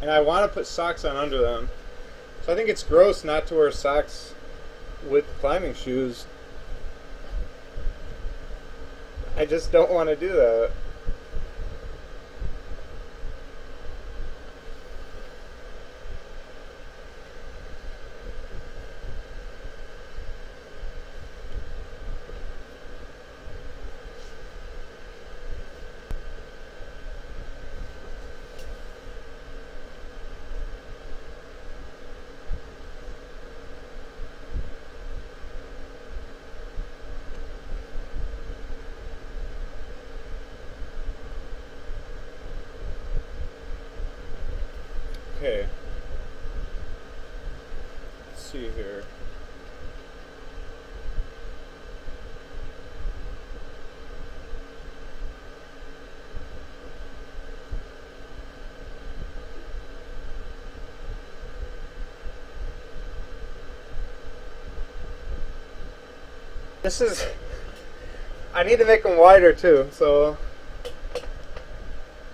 and I want to put socks on under them. So I think it's gross not to wear socks with climbing shoes. I just don't want to do that. Okay. Let's see here. This is... I need to make them wider too, so...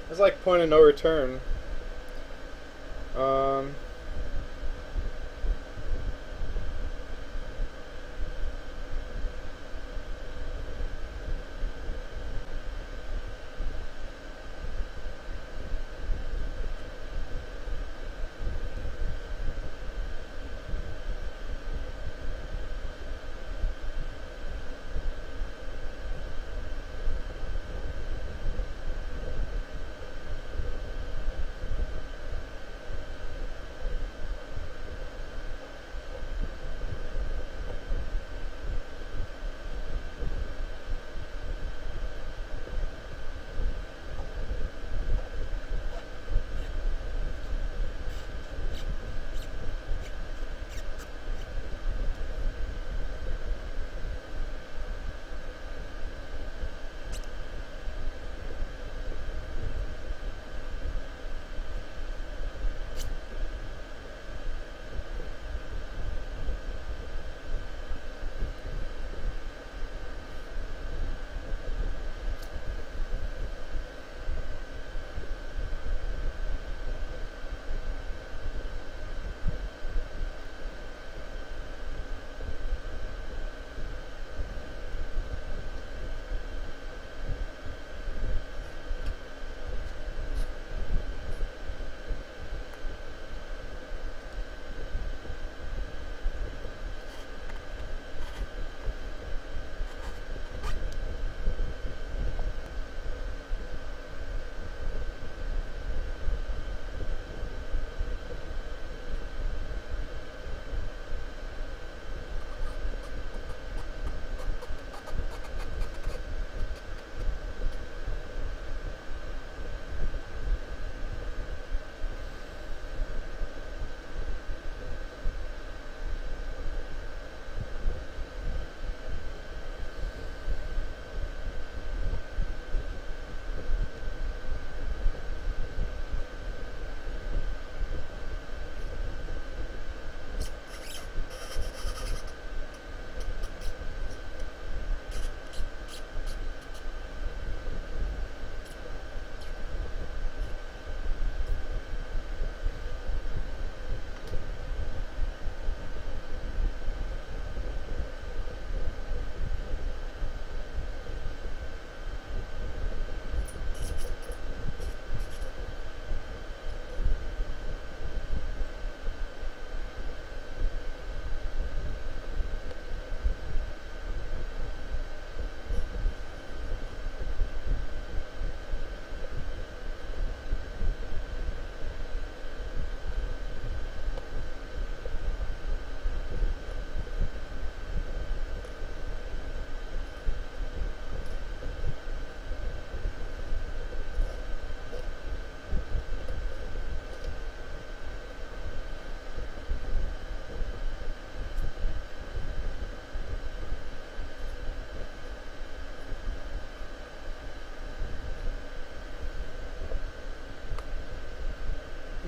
It's like point of no return.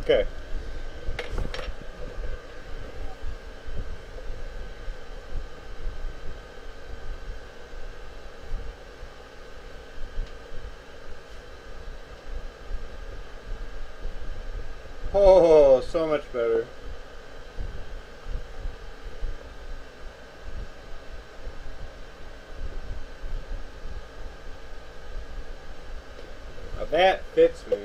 Okay. Oh, so much better. Now that fits me.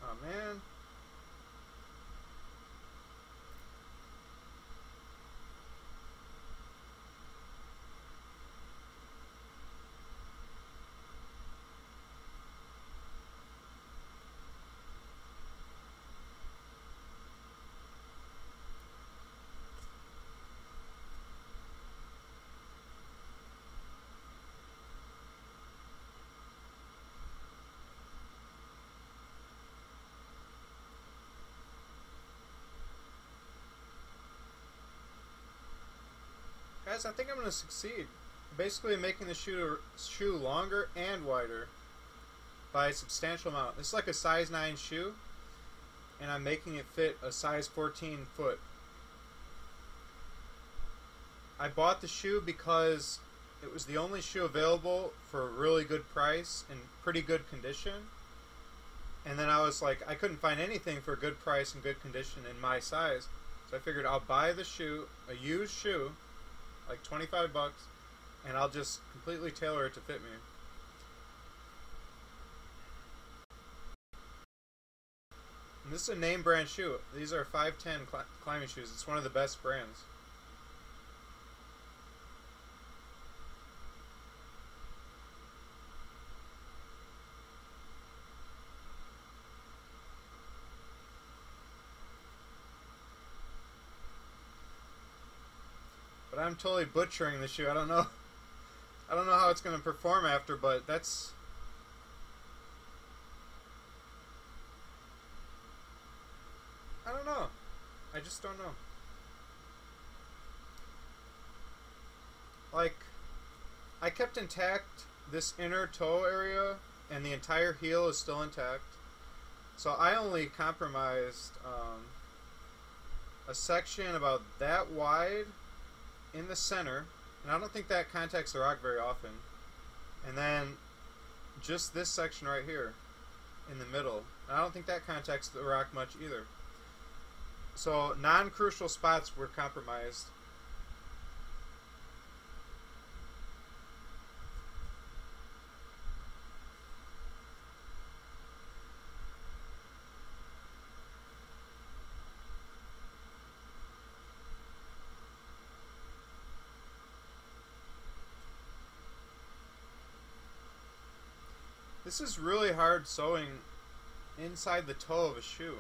Oh man. Guys, I think I'm going to succeed. Basically making the shoe longer and wider by a substantial amount. This is like a size 9 shoe, and I'm making it fit a size 14 foot. I bought the shoe because it was the only shoe available for a really good price and pretty good condition. And then I was like, I couldn't find anything for a good price and good condition in my size. So I figured I'll buy the shoe, a used shoe, like 25 bucks, and I'll just completely tailor it to fit me. And this is a name brand shoe. These are 510 climbing shoes. It's one of the best brands. But I'm totally butchering the shoe. I don't know how it's going to perform after, but that's... I don't know. I just don't know. like, I kept intact this inner toe area, and the entire heel is still intact. So I only compromised a section about that wide in the center, and I don't think that contacts the rock very often. And then just this section right here in the middle. And I don't think that contacts the rock much either. So non-crucial spots were compromised. This is really hard sewing inside the toe of a shoe.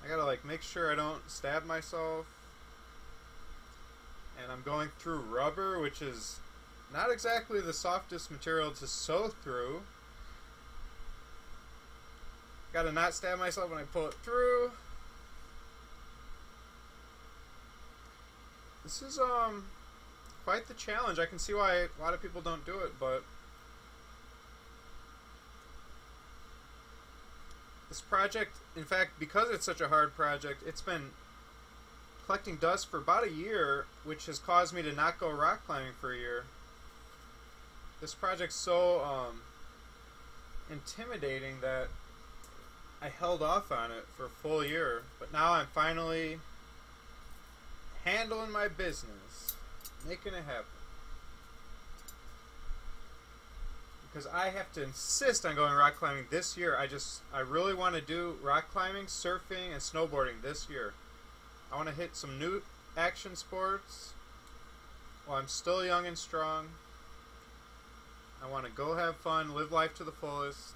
I gotta like make sure I don't stab myself. And I'm going through rubber, which is not exactly the softest material to sew through. Gotta not stab myself when I pull it through. This is quite the challenge. I can see why a lot of people don't do it, but this project, in fact, because it's such a hard project, it's been collecting dust for about a year, which has caused me to not go rock climbing for a year. This project's so intimidating that I held off on it for a full year, but now I'm finally handling my business, making it happen. Because I have to insist on going rock climbing this year. I really want to do rock climbing, surfing, and snowboarding this year. I want to hit some new action sports while I'm still young and strong. I want to go have fun, live life to the fullest.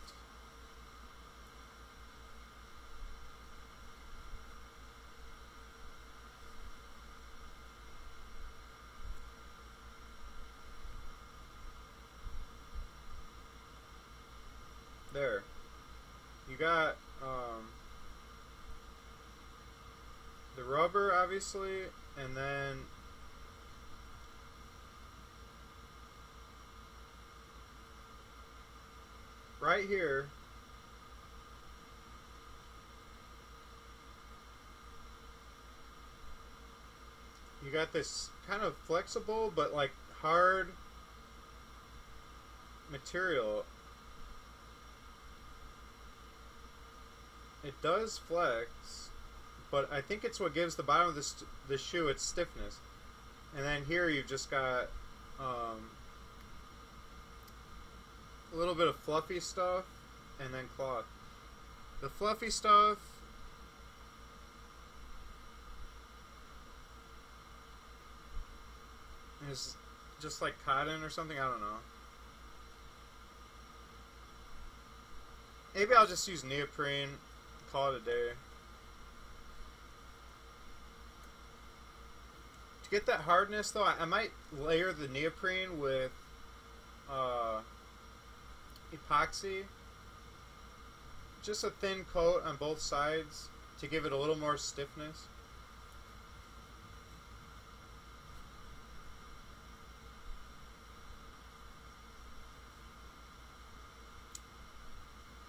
There. You got the rubber, obviously, and then right here you got this kind of flexible but like hard material. It does flex, but I think it's what gives the bottom of the shoe its stiffness. And then here you've just got a little bit of fluffy stuff and then cloth. The fluffy stuff is just like cotton or something, I don't know. Maybe I'll just use neoprene, call it a day. To get that hardness though, I might layer the neoprene with epoxy. Just a thin coat on both sides to give it a little more stiffness.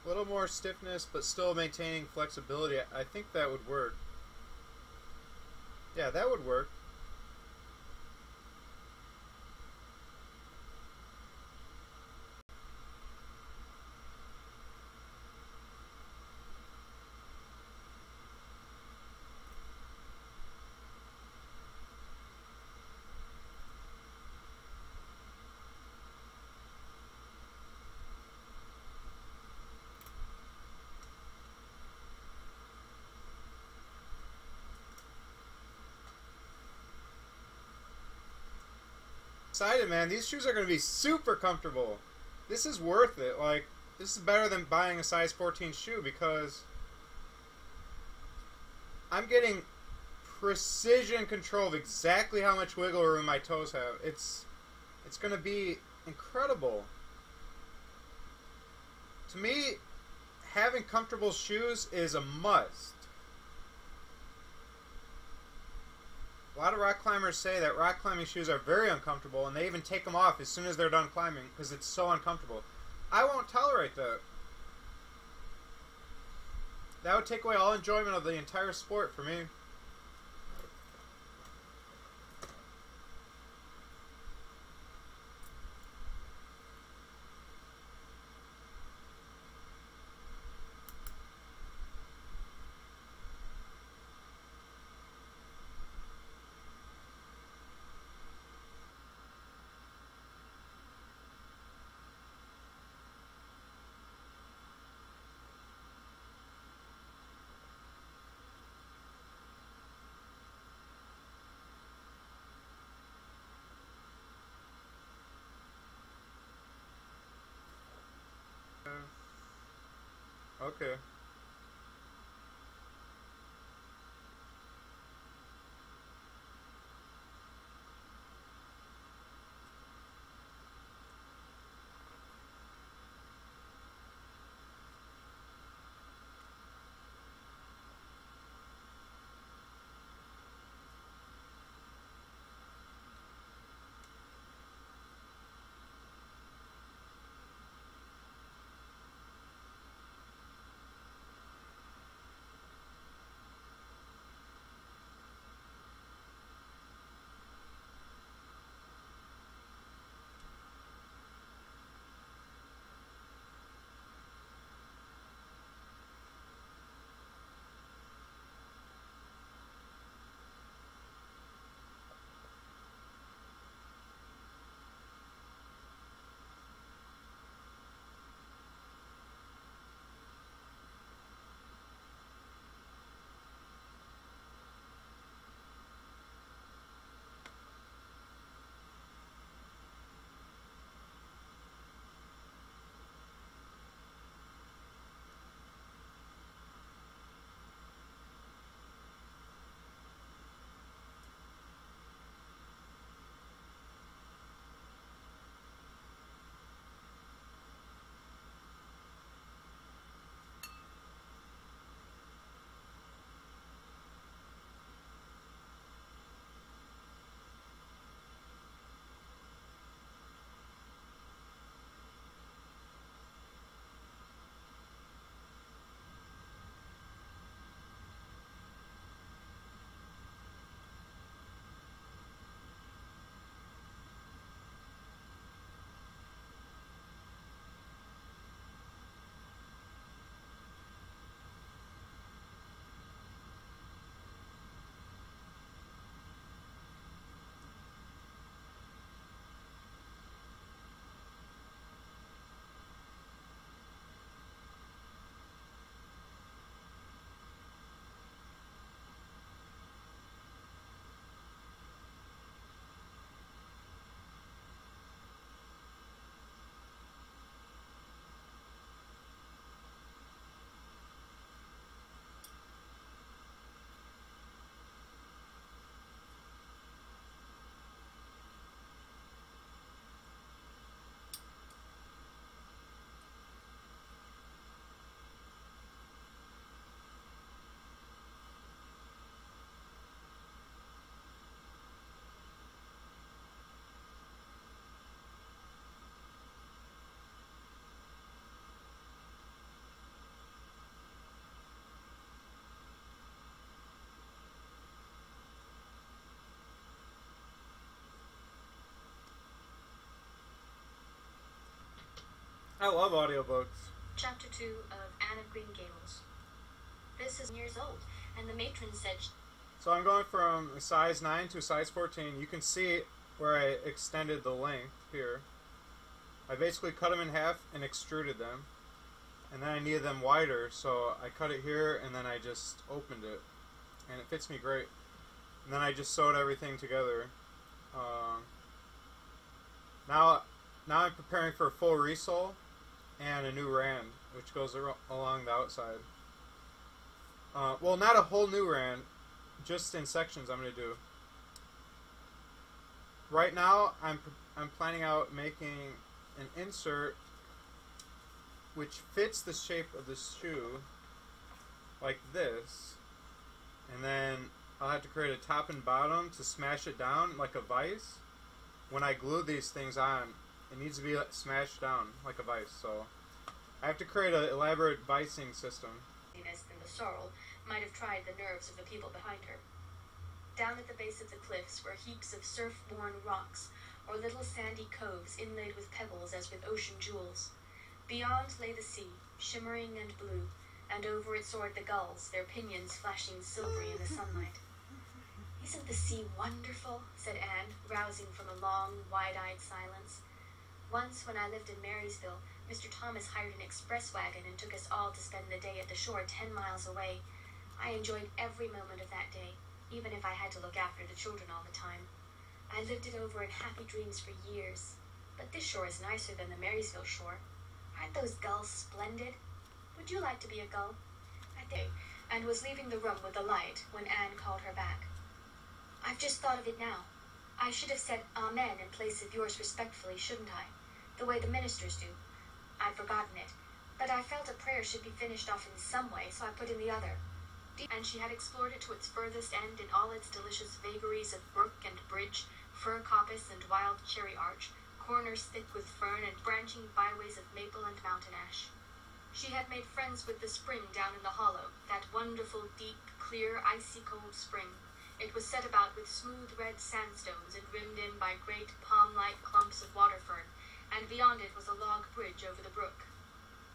A little more stiffness, but still maintaining flexibility. I think that would work. Yeah, that would work. Excited, man. These shoes are going to be super comfortable. This is worth it. Like, this is better than buying a size 14 shoe because I'm getting precision control of exactly how much wiggle room my toes have. It's going to be incredible. To me, having comfortable shoes is a must. A lot of rock climbers say that rock climbing shoes are very uncomfortable, and they even take them off as soon as they're done climbing because it's so uncomfortable. I won't tolerate that. That would take away all enjoyment of the entire sport for me. Okay. I love audiobooks. Chapter 2 of Anne of Green Gables. This is years old, and the matron said... So I'm going from a size 9 to a size 14. You can see where I extended the length here. I basically cut them in half and extruded them. And then I needed them wider, so I cut it here and then I just opened it. And it fits me great. And then I just sewed everything together. Now I'm preparing for a full resole and a new rand, which goes along the outside. Well, not a whole new rand, just in sections I'm going to do. Right now, I'm planning out making an insert which fits the shape of the shoe like this, and then I'll have to create a top and bottom to smash it down like a vise. When I glue these things on, it needs to be smashed down like a vise. So I have to create an elaborate vicing system. And the sorrel might have tried the nerves of the people behind her. Down at the base of the cliffs were heaps of surf-worn rocks, or little sandy coves inlaid with pebbles as with ocean jewels. Beyond lay the sea, shimmering and blue, and over it soared the gulls, their pinions flashing silvery in the sunlight. "Isn't the sea wonderful?" said Anne, rousing from a long, wide-eyed silence. "Once, when I lived in Marysville, Mr. Thomas hired an express wagon and took us all to spend the day at the shore 10 miles away. I enjoyed every moment of that day, even if I had to look after the children all the time. I lived it over in happy dreams for years. But this shore is nicer than the Marysville shore. Aren't those gulls splendid? Would you like to be a gull?" And was leaving the room with a light when Anne called her back. "I've just thought of it now. I should have said Amen in place of yours respectfully, shouldn't I? The way the ministers do. I'd forgotten it, but I felt a prayer should be finished off in some way, so I put in the other." And she had explored it to its furthest end in all its delicious vagaries of brook and bridge, fir coppice and wild cherry arch, corners thick with fern and branching byways of maple and mountain ash. She had made friends with the spring down in the hollow, that wonderful, deep, clear, icy cold spring. It was set about with smooth red sandstones and rimmed in by great palm-like clumps of water fern, and beyond it was a log bridge over the brook.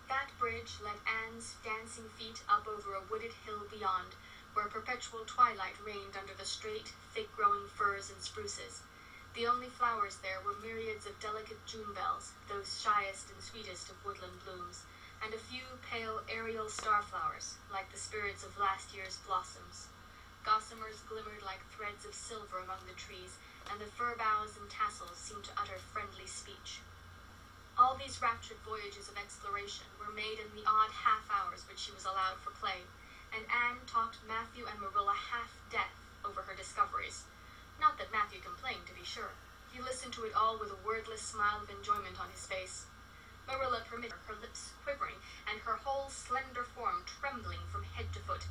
That bridge led Anne's dancing feet up over a wooded hill beyond, where perpetual twilight reigned under the straight, thick-growing firs and spruces. The only flowers there were myriads of delicate June bells, those shyest and sweetest of woodland blooms, and a few pale aerial starflowers, like the spirits of last year's blossoms. Gossamers glimmered like threads of silver among the trees, and the fir boughs and tassels seemed to utter friendly speech. All these raptured voyages of exploration were made in the odd half-hours which she was allowed for play, and Anne talked Matthew and Marilla half-deaf over her discoveries. Not that Matthew complained, to be sure. He listened to it all with a wordless smile of enjoyment on his face. Marilla permitted her lips quivering and her whole slender form trembling from head to foot.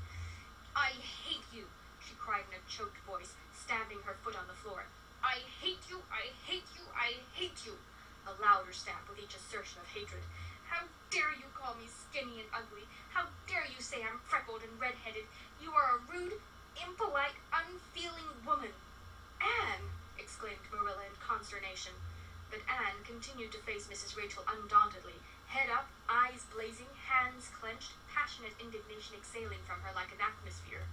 "I hate you," she cried in a choked voice, stamping her foot on the floor. "I hate you, I hate you, I hate you," a louder stamp with each assertion of hatred. "How dare you call me skinny and ugly? How dare you say I'm freckled and red-headed? You are a rude, impolite, unfeeling woman." "Anne!" exclaimed Marilla in consternation. But Anne continued to face Mrs. Rachel undauntedly, head up, eyes blazing, hands clenched, passionate indignation exhaling from her like an atmosphere.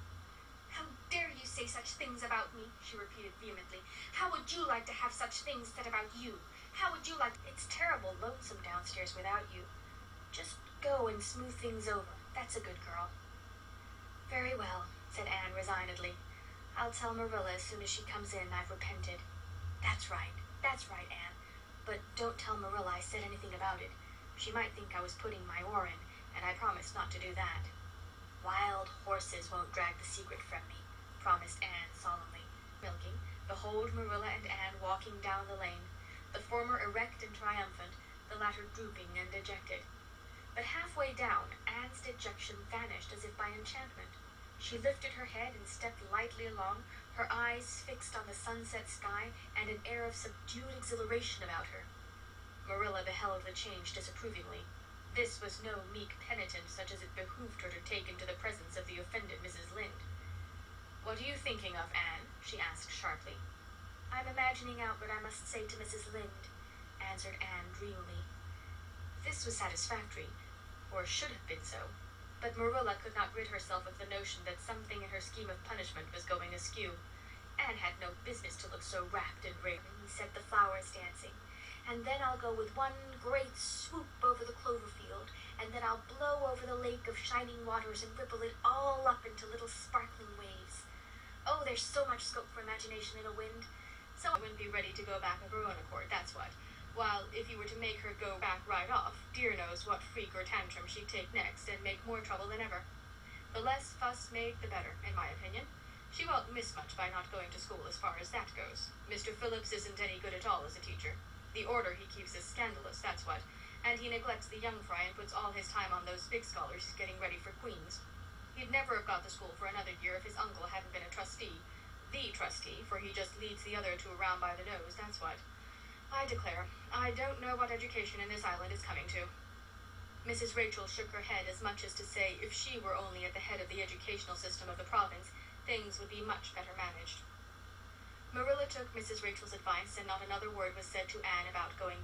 "How dare you say such things about me?" she repeated vehemently. "How would you like to have such things said about you? How would you like— It's terrible lonesome downstairs without you. Just go and smooth things over. That's a good girl." "Very well," said Anne resignedly. "I'll tell Marilla as soon as she comes in I've repented." That's right, Anne. But don't tell Marilla I said anything about it. She might think I was putting my oar in, and I promised not to do that." "Wild horses won't drag the secret from me," promised Anne solemnly. Milking, behold Marilla and Anne walking down the lane, the former erect and triumphant, the latter drooping and dejected. But halfway down, Anne's dejection vanished as if by enchantment. She lifted her head and stepped lightly along, her eyes fixed on the sunset sky and an air of subdued exhilaration about her. Marilla beheld the change disapprovingly. This was no meek penitent such as it behooved her to take into the presence of the offended Mrs. Lynde. "What are you thinking of, Anne?" she asked sharply. "I'm imagining out what I must say to Mrs. Lynde," answered Anne dreamily. This was satisfactory, or should have been so, but Marilla could not rid herself of the notion that something in her scheme of punishment was going askew. Anne had no business to look so rapt and raving, set the flowers dancing. "And then I'll go with one great swoop over the clover field, and then I'll blow over the lake of shining waters and ripple it all up into little sparkling waves. Oh, there's so much scope for imagination in a wind. So I wouldn't be ready to go back of her own accord, that's what. While if you were to make her go back right off, dear knows what freak or tantrum she'd take next and make more trouble than ever. The less fuss made, the better, in my opinion. She won't miss much by not going to school as far as that goes. Mr. Phillips isn't any good at all as a teacher. The order he keeps is scandalous, that's what, and he neglects the young fry and puts all his time on those big scholars he's getting ready for Queen's. He'd never have got the school for another year if his uncle hadn't been a trustee. The trustee, for he just leads the other two around by the nose, that's what. I declare, I don't know what education in this island is coming to. Mrs. Rachel shook her head as much as to say if she were only at the head of the educational system of the province, things would be much better managed. Marilla took Mrs. Rachel's advice, and not another word was said to Anne about going